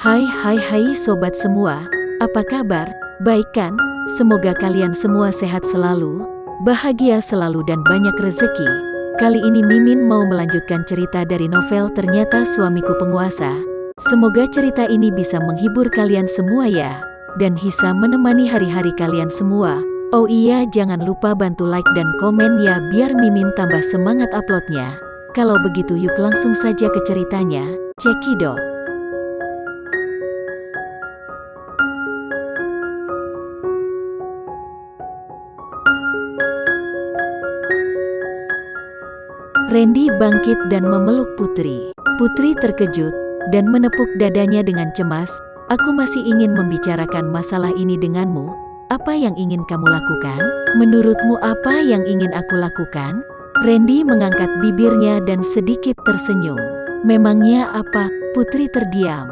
Hai sobat semua, apa kabar? Baik kan? Semoga kalian semua sehat selalu, bahagia selalu dan banyak rezeki. Kali ini Mimin mau melanjutkan cerita dari novel Ternyata Suamiku Penguasa. Semoga cerita ini bisa menghibur kalian semua ya, dan bisa menemani hari-hari kalian semua. Oh iya, jangan lupa bantu like dan komen ya biar Mimin tambah semangat uploadnya. Kalau begitu yuk langsung saja ke ceritanya, cekidot. Randy bangkit dan memeluk Putri. Putri terkejut dan menepuk dadanya dengan cemas. Aku masih ingin membicarakan masalah ini denganmu. Apa yang ingin kamu lakukan? Menurutmu apa yang ingin aku lakukan? Randy mengangkat bibirnya dan sedikit tersenyum. Memangnya apa? Putri terdiam.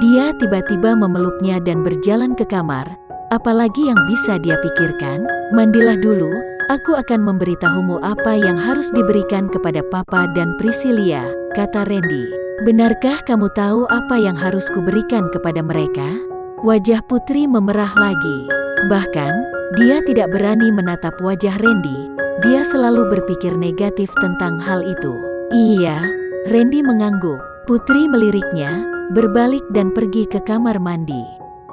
Dia tiba-tiba memeluknya dan berjalan ke kamar. Apalagi yang bisa dia pikirkan? Mandilah dulu. Aku akan memberitahumu apa yang harus diberikan kepada Papa dan Priscilia, kata Randy. Benarkah kamu tahu apa yang harus kuberikan kepada mereka? Wajah Putri memerah lagi. Bahkan, dia tidak berani menatap wajah Randy. Dia selalu berpikir negatif tentang hal itu. Iya, Randy mengangguk. Putri meliriknya, berbalik dan pergi ke kamar mandi.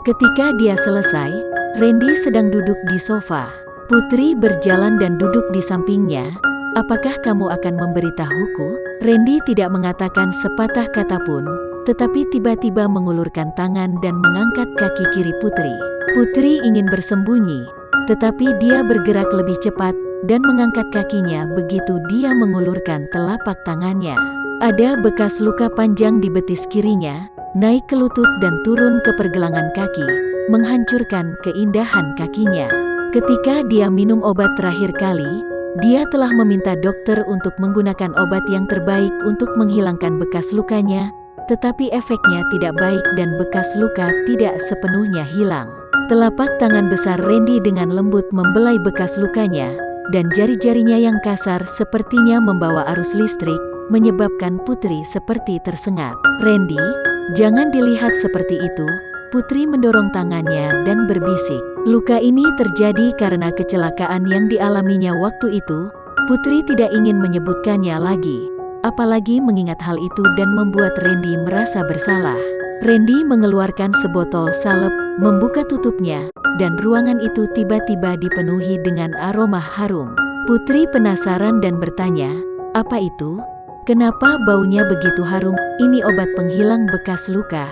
Ketika dia selesai, Randy sedang duduk di sofa. Putri berjalan dan duduk di sampingnya. Apakah kamu akan memberitahuku? Randy tidak mengatakan sepatah kata pun, tetapi tiba-tiba mengulurkan tangan dan mengangkat kaki kiri Putri. Putri ingin bersembunyi, tetapi dia bergerak lebih cepat dan mengangkat kakinya begitu dia mengulurkan telapak tangannya. Ada bekas luka panjang di betis kirinya, naik ke lutut dan turun ke pergelangan kaki, menghancurkan keindahan kakinya. Ketika dia minum obat terakhir kali, dia telah meminta dokter untuk menggunakan obat yang terbaik untuk menghilangkan bekas lukanya, tetapi efeknya tidak baik dan bekas luka tidak sepenuhnya hilang. Telapak tangan besar Randy dengan lembut membelai bekas lukanya, dan jari-jarinya yang kasar sepertinya membawa arus listrik, menyebabkan Putri seperti tersengat. Randy, jangan dilihat seperti itu. Putri mendorong tangannya dan berbisik. Luka ini terjadi karena kecelakaan yang dialaminya waktu itu. Putri tidak ingin menyebutkannya lagi, apalagi mengingat hal itu dan membuat Randy merasa bersalah. Randy mengeluarkan sebotol salep, membuka tutupnya, dan ruangan itu tiba-tiba dipenuhi dengan aroma harum. Putri penasaran dan bertanya, "Apa itu? Kenapa baunya begitu harum?" "Ini obat penghilang bekas luka."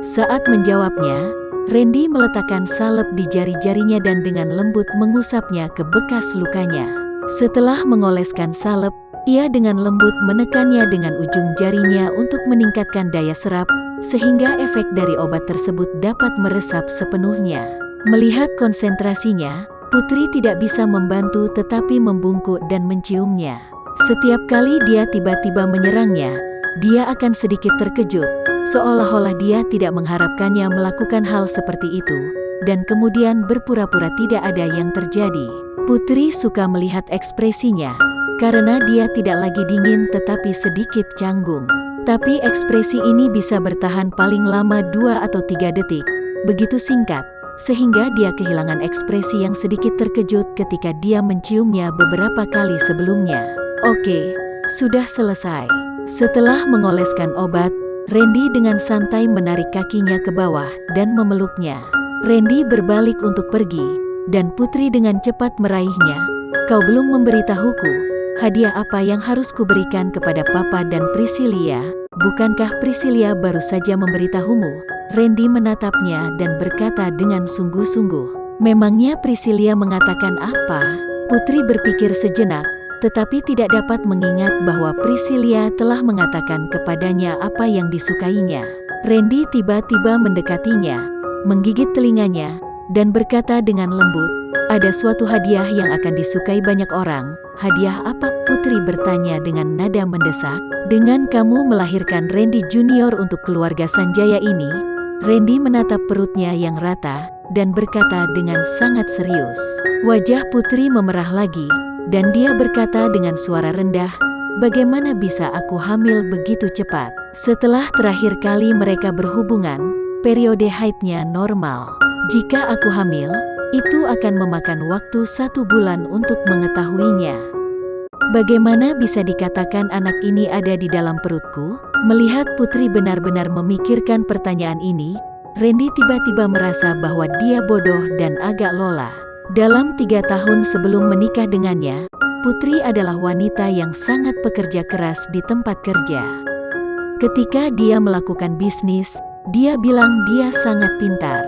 Saat menjawabnya, Randy meletakkan salep di jari-jarinya dan dengan lembut mengusapnya ke bekas lukanya. Setelah mengoleskan salep, ia dengan lembut menekannya dengan ujung jarinya untuk meningkatkan daya serap, sehingga efek dari obat tersebut dapat meresap sepenuhnya. Melihat konsentrasinya, Putri tidak bisa membantu tetapi membungkuk dan menciumnya. Setiap kali dia tiba-tiba menyerangnya, dia akan sedikit terkejut, seolah-olah dia tidak mengharapkannya melakukan hal seperti itu, dan kemudian berpura-pura tidak ada yang terjadi. Putri suka melihat ekspresinya, karena dia tidak lagi dingin tetapi sedikit canggung. Tapi ekspresi ini bisa bertahan paling lama 2 atau 3 detik, begitu singkat, sehingga dia kehilangan ekspresi yang sedikit terkejut ketika dia menciumnya beberapa kali sebelumnya. Oke, sudah selesai. Setelah mengoleskan obat, Randy dengan santai menarik kakinya ke bawah dan memeluknya. Randy berbalik untuk pergi, dan Putri dengan cepat meraihnya. "Kau belum memberitahuku, hadiah apa yang harus kuberikan kepada Papa dan Priscilia? Bukankah Priscilia baru saja memberitahumu?" Randy menatapnya dan berkata dengan sungguh-sungguh, "Memangnya Priscilia mengatakan apa?" Putri berpikir sejenak, tetapi tidak dapat mengingat bahwa Priscilia telah mengatakan kepadanya apa yang disukainya. Randy tiba-tiba mendekatinya, menggigit telinganya, dan berkata dengan lembut, "Ada suatu hadiah yang akan disukai banyak orang." "Hadiah apa?" Putri bertanya dengan nada mendesak. "Dengan kamu melahirkan Randy Junior untuk keluarga Sanjaya ini." Randy menatap perutnya yang rata, dan berkata dengan sangat serius. Wajah Putri memerah lagi, dan dia berkata dengan suara rendah, "Bagaimana bisa aku hamil begitu cepat?" Setelah terakhir kali mereka berhubungan, periode haidnya normal. Jika aku hamil, itu akan memakan waktu 1 bulan untuk mengetahuinya. Bagaimana bisa dikatakan anak ini ada di dalam perutku? Melihat Putri benar-benar memikirkan pertanyaan ini, Randy tiba-tiba merasa bahwa dia bodoh dan agak lola. Dalam 3 tahun sebelum menikah dengannya, Putri adalah wanita yang sangat pekerja keras di tempat kerja. Ketika dia melakukan bisnis, dia bilang dia sangat pintar.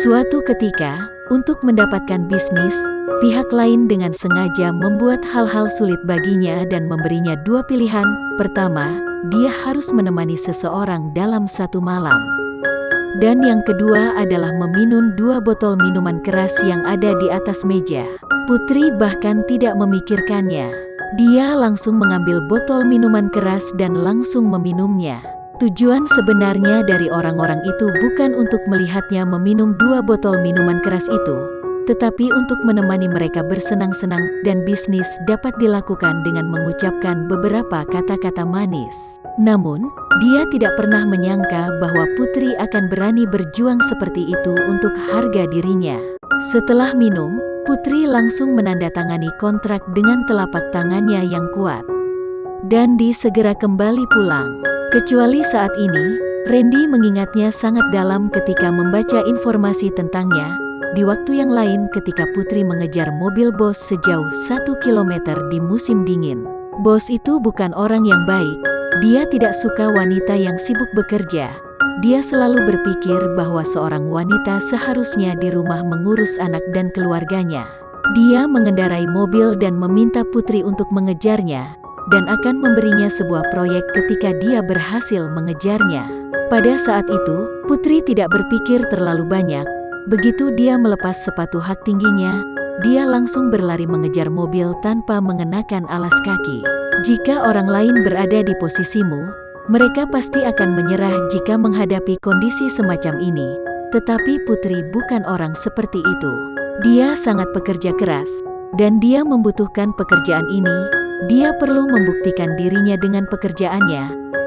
Suatu ketika, untuk mendapatkan bisnis, pihak lain dengan sengaja membuat hal-hal sulit baginya dan memberinya 2 pilihan. Pertama, dia harus menemani seseorang dalam 1 malam. Dan yang kedua adalah meminum 2 botol minuman keras yang ada di atas meja. Putri bahkan tidak memikirkannya. Dia langsung mengambil botol minuman keras dan langsung meminumnya. Tujuan sebenarnya dari orang-orang itu bukan untuk melihatnya meminum 2 botol minuman keras itu, tetapi untuk menemani mereka bersenang-senang dan bisnis dapat dilakukan dengan mengucapkan beberapa kata-kata manis. Namun, dia tidak pernah menyangka bahwa Putri akan berani berjuang seperti itu untuk harga dirinya. Setelah minum, Putri langsung menandatangani kontrak dengan telapak tangannya yang kuat. Dan segera kembali pulang. Kecuali saat ini, Randy mengingatnya sangat dalam ketika membaca informasi tentangnya. Di waktu yang lain ketika Putri mengejar mobil bos sejauh 1 kilometer di musim dingin. Bos itu bukan orang yang baik. Dia tidak suka wanita yang sibuk bekerja. Dia selalu berpikir bahwa seorang wanita seharusnya di rumah mengurus anak dan keluarganya. Dia mengendarai mobil dan meminta Putri untuk mengejarnya, dan akan memberinya sebuah proyek ketika dia berhasil mengejarnya. Pada saat itu, Putri tidak berpikir terlalu banyak. Begitu dia melepas sepatu hak tingginya, dia langsung berlari mengejar mobil tanpa mengenakan alas kaki. Jika orang lain berada di posisimu, mereka pasti akan menyerah jika menghadapi kondisi semacam ini. Tetapi Putri bukan orang seperti itu. Dia sangat pekerja keras, dan dia membutuhkan pekerjaan ini. Dia perlu membuktikan dirinya dengan pekerjaannya,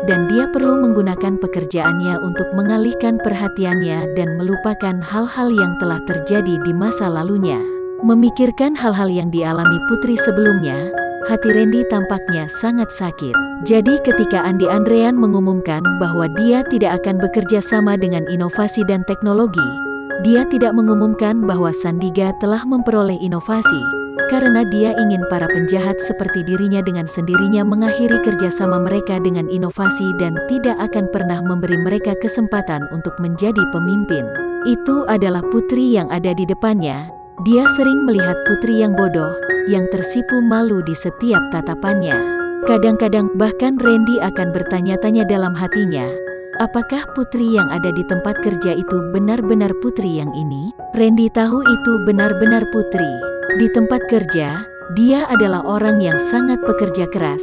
dan dia perlu menggunakan pekerjaannya untuk mengalihkan perhatiannya dan melupakan hal-hal yang telah terjadi di masa lalunya. Memikirkan hal-hal yang dialami Putri sebelumnya, hati Randy tampaknya sangat sakit. Jadi ketika Andi Andrean mengumumkan bahwa dia tidak akan bekerja sama dengan inovasi dan teknologi, dia tidak mengumumkan bahwa Sandiga telah memperoleh inovasi, karena dia ingin para penjahat seperti dirinya dengan sendirinya mengakhiri kerjasama mereka dengan inovasi dan tidak akan pernah memberi mereka kesempatan untuk menjadi pemimpin. Itu adalah Putri yang ada di depannya. Dia sering melihat Putri yang bodoh, yang tersipu malu di setiap tatapannya. Kadang-kadang bahkan Randy akan bertanya-tanya dalam hatinya, apakah Putri yang ada di tempat kerja itu benar-benar Putri yang ini? Randy tahu itu benar-benar Putri. Di tempat kerja, dia adalah orang yang sangat pekerja keras.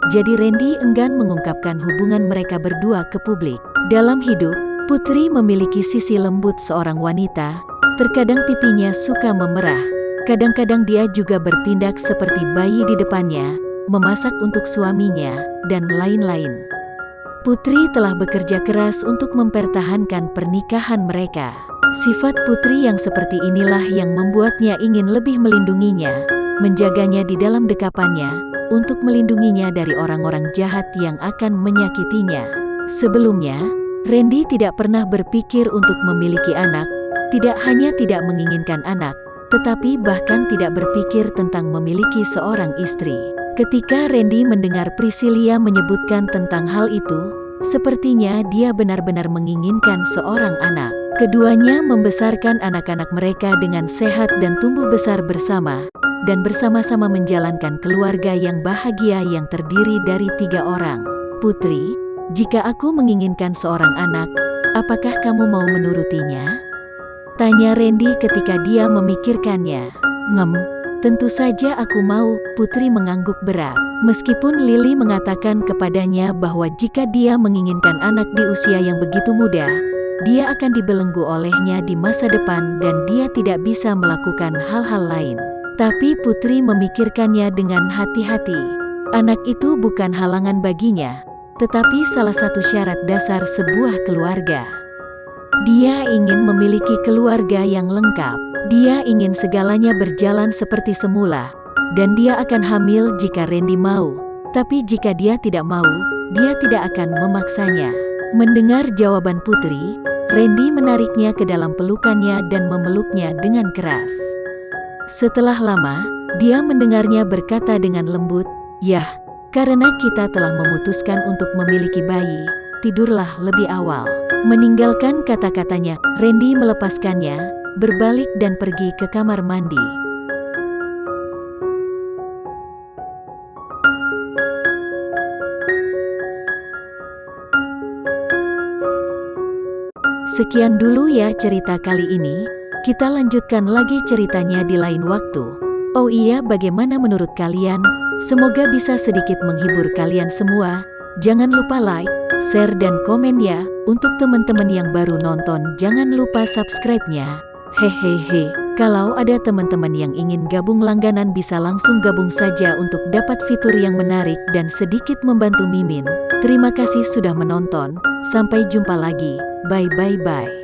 Jadi Randy enggan mengungkapkan hubungan mereka berdua ke publik. Dalam hidup, Putri memiliki sisi lembut seorang wanita. Terkadang pipinya suka memerah. Kadang-kadang dia juga bertindak seperti bayi di depannya, memasak untuk suaminya, dan lain-lain. Putri telah bekerja keras untuk mempertahankan pernikahan mereka. Sifat Putri yang seperti inilah yang membuatnya ingin lebih melindunginya, menjaganya di dalam dekapannya, untuk melindunginya dari orang-orang jahat yang akan menyakitinya. Sebelumnya, Randy tidak pernah berpikir untuk memiliki anak, tidak hanya tidak menginginkan anak, tetapi bahkan tidak berpikir tentang memiliki seorang istri. Ketika Randy mendengar Priscilia menyebutkan tentang hal itu, sepertinya dia benar-benar menginginkan seorang anak. Keduanya membesarkan anak-anak mereka dengan sehat dan tumbuh besar bersama, dan bersama-sama menjalankan keluarga yang bahagia yang terdiri dari 3 orang. Putri, jika aku menginginkan seorang anak, apakah kamu mau menurutinya? Tanya Randy ketika dia memikirkannya. Tentu saja aku mau, Putri mengangguk berat. Meskipun Lily mengatakan kepadanya bahwa jika dia menginginkan anak di usia yang begitu muda, dia akan dibelenggu olehnya di masa depan dan dia tidak bisa melakukan hal-hal lain. Tapi Putri memikirkannya dengan hati-hati. Anak itu bukan halangan baginya, tetapi salah satu syarat dasar sebuah keluarga. Dia ingin memiliki keluarga yang lengkap. Dia ingin segalanya berjalan seperti semula. Dan dia akan hamil jika Randy mau. Tapi jika dia tidak mau, dia tidak akan memaksanya. Mendengar jawaban Putri, Randy menariknya ke dalam pelukannya dan memeluknya dengan keras. Setelah lama, dia mendengarnya berkata dengan lembut, "Yah, karena kita telah memutuskan untuk memiliki bayi, tidurlah lebih awal." Meninggalkan kata-katanya, Randy melepaskannya, berbalik dan pergi ke kamar mandi. Sekian dulu ya cerita kali ini, kita lanjutkan lagi ceritanya di lain waktu. Oh iya, bagaimana menurut kalian? Semoga bisa sedikit menghibur kalian semua. Jangan lupa like, share dan komen ya. Untuk teman-teman yang baru nonton, jangan lupa subscribe-nya. Hehehe, kalau ada teman-teman yang ingin gabung langganan bisa langsung gabung saja untuk dapat fitur yang menarik dan sedikit membantu Mimin. Terima kasih sudah menonton, sampai jumpa lagi. Bye bye bye.